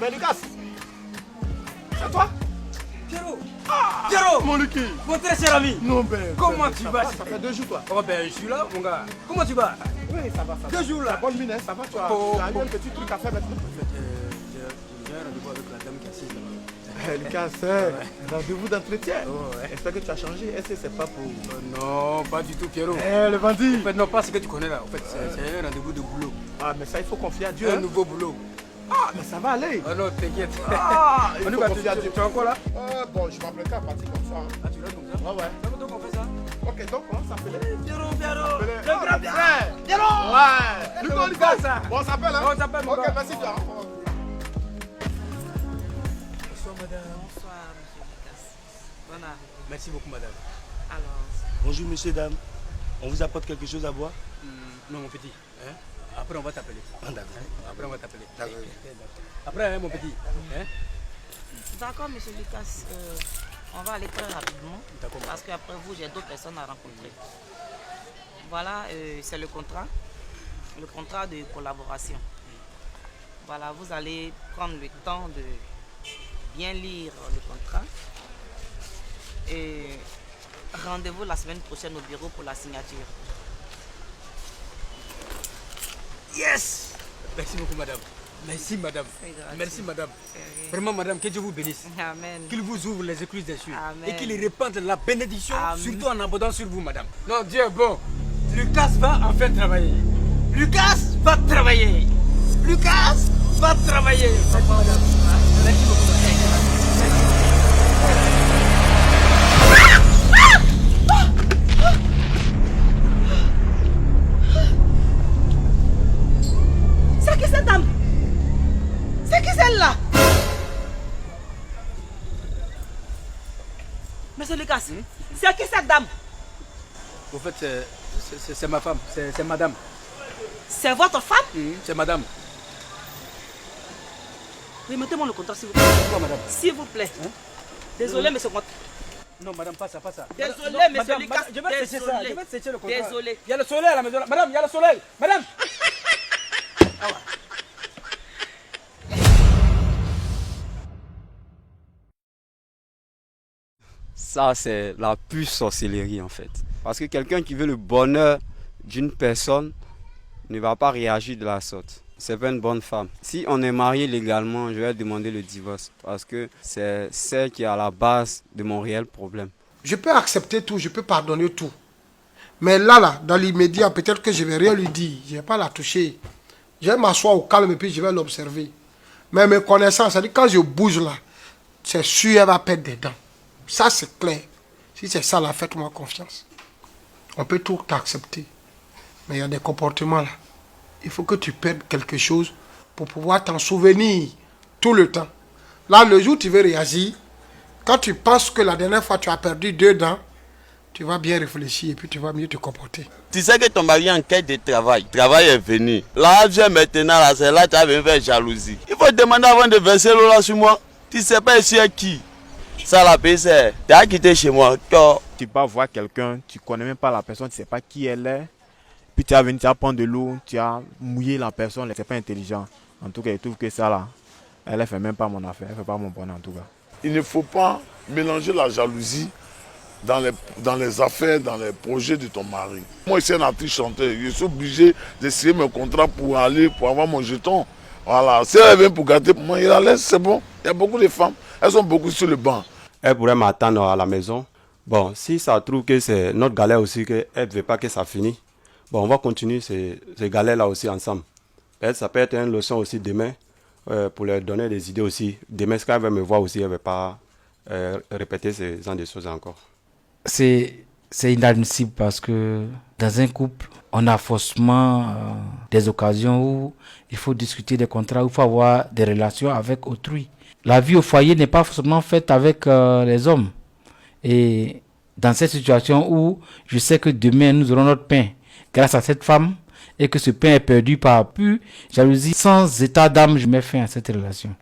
Mais Lucas, c'est toi? Pierrot! Pierrot! Mon Lucky! Mon très cher ami! Non, ben. Comment tu vas? Ça fait 2 jours, toi. Oh, ben, je suis là, mon gars. Comment tu vas? Oui, ça va. 2 jours là. Bonne mine, hein, ça va, tu as un petit truc à faire maintenant. J'ai un rendez-vous avec la dame qui est assise là-bas. Lucas, rendez-vous d'entretien. Oh, ouais. J'espère que tu as changé. Est-ce que c'est pas pour. Non, pas du tout, Pierrot. Le bandit. En fait, non, pas ce que tu connais là. En fait, c'est un rendez-vous de boulot. Ah, mais ça, il faut confier à Dieu. Un nouveau boulot. Ah, mais ça va aller. Oh non, t'inquiète. Ah, il On y faut va, confier à Dieu. tu es encore là? Bon, je m'apprêtais à partir comme ça. Ah, tu restes comme ça? Ouais. Ça veut dire qu'on fait ça? Ok, donc on s'appelle. Pierrot! Le grand frère. Ouais. Lucas, ça. Bon, on s'appelle, hein? On s'appelle, mon Ok, gars. merci bien. Bonsoir, madame. Bonsoir, monsieur Lucas. Bonne arrivée. Merci beaucoup, madame. Alors, Bonjour, messieurs, dames. On vous apporte quelque chose à boire? Non, mon petit. Hein? Après, on va t'appeler. Ah, d'accord. Après, on va t'appeler. D'accord. Après, hein, mon petit. Hein? d'accord, monsieur Lucas, on va aller très rapidement. D'accord. Parce qu'après vous, j'ai d'autres personnes à rencontrer. Voilà, c'est le contrat de collaboration. Voilà, vous allez prendre le temps de bien lire le contrat. Et rendez-vous la semaine prochaine au bureau pour la signature. Yes! Merci beaucoup, madame. Merci, madame. C'est gratuit. Merci, madame. C'est rien. Vraiment, madame, que Dieu vous bénisse. Amen. Qu'il vous ouvre les écluses des cieux. Amen. Et qu'il répande la bénédiction, Amen. surtout en abondance sur vous, madame. Non, Dieu est bon. Lucas va enfin travailler. Lucas va travailler. Lucas va travailler. Merci, madame. Merci beaucoup, madame. C'est qui cette dame? C'est qui celle-là? Monsieur Lucas, c'est qui cette dame? Au fait, c'est ma femme. C'est madame. C'est votre femme? C'est madame. Remettez-moi le contrat, s'il vous plaît. Pourquoi, madame? S'il vous plaît. Désolé, monsieur Mott. Non, madame, pas ça, pas ça. Désolé, Non, monsieur madame, Lucas. madame, je vais sécher ça. Désolé. Je vais sécher le contrat. Désolé. Il y a le soleil à la maison. Madame, il y a le soleil. Madame! Ah ouais. Ça, c'est la pure sorcellerie en fait. Parce que quelqu'un qui veut le bonheur d'une personne ne va pas réagir de la sorte. C'est pas une bonne femme. Si on est marié légalement, je vais demander le divorce. Parce que c'est celle qui est à la base de mon réel problème. Je peux accepter tout, je peux pardonner tout. Mais là, dans l'immédiat, peut-être que je ne vais rien lui dire. Je ne vais pas la toucher. Je vais m'asseoir au calme et puis je vais l'observer. Mais mes connaissances, c'est-à-dire quand je bouge là, c'est sûr qu'elle va perdre des dents. Ça, c'est clair. Si c'est ça, là, faites-moi confiance. On peut tout accepter. Mais il y a des comportements là. Il faut que tu perdes quelque chose pour pouvoir t'en souvenir tout le temps. Là, le jour où tu veux réagir, quand tu penses que la dernière fois tu as perdu 2 dents, tu vas bien réfléchir et puis tu vas mieux te comporter. Tu sais que ton mari est en quête de travail. Le travail est venu. Là, viens maintenant, là, c'est là que tu as venu faire jalousie. Il faut demander avant de verser l'eau là sur moi. Tu ne sais pas ici à qui. Ça, la paix, c'est. Tu as quitté chez moi. Tu vas voir quelqu'un, tu ne connais même pas la personne, tu ne sais pas qui elle est. Puis tu as venu, tu as prendre de l'eau, tu as mouillé la personne, c'est pas intelligent. En tout cas, je trouve que ça là, elle ne fait même pas mon affaire, elle ne fait pas mon bonheur en tout cas. Il ne faut pas mélanger la jalousie dans les affaires, dans les projets de ton mari. Moi, je suis un artiste chanteur. Je suis obligé de signer mon contrat pour avoir mon jeton. Voilà. Si elle vient pour gâter pour moi, il la laisse, c'est bon. Il y a beaucoup de femmes, elles sont beaucoup sur le banc. Elle pourrait m'attendre à la maison. Bon, si ça trouve que c'est notre galère aussi, qu'elle ne veut pas que ça finisse, bon, on va continuer ces galères-là aussi ensemble. Ça peut être une leçon aussi demain, pour leur donner des idées aussi. Demain, quand elle va me voir aussi, elle ne va pas répéter ce genre de choses encore. C'est inadmissible parce que dans un couple, on a forcément des occasions où il faut discuter des contrats, où il faut avoir des relations avec autrui. La vie au foyer n'est pas forcément faite avec les hommes. Et dans cette situation où je sais que demain nous aurons notre pain grâce à cette femme et que ce pain est perdu par pure jalousie, sans état d'âme, je mets fin à cette relation.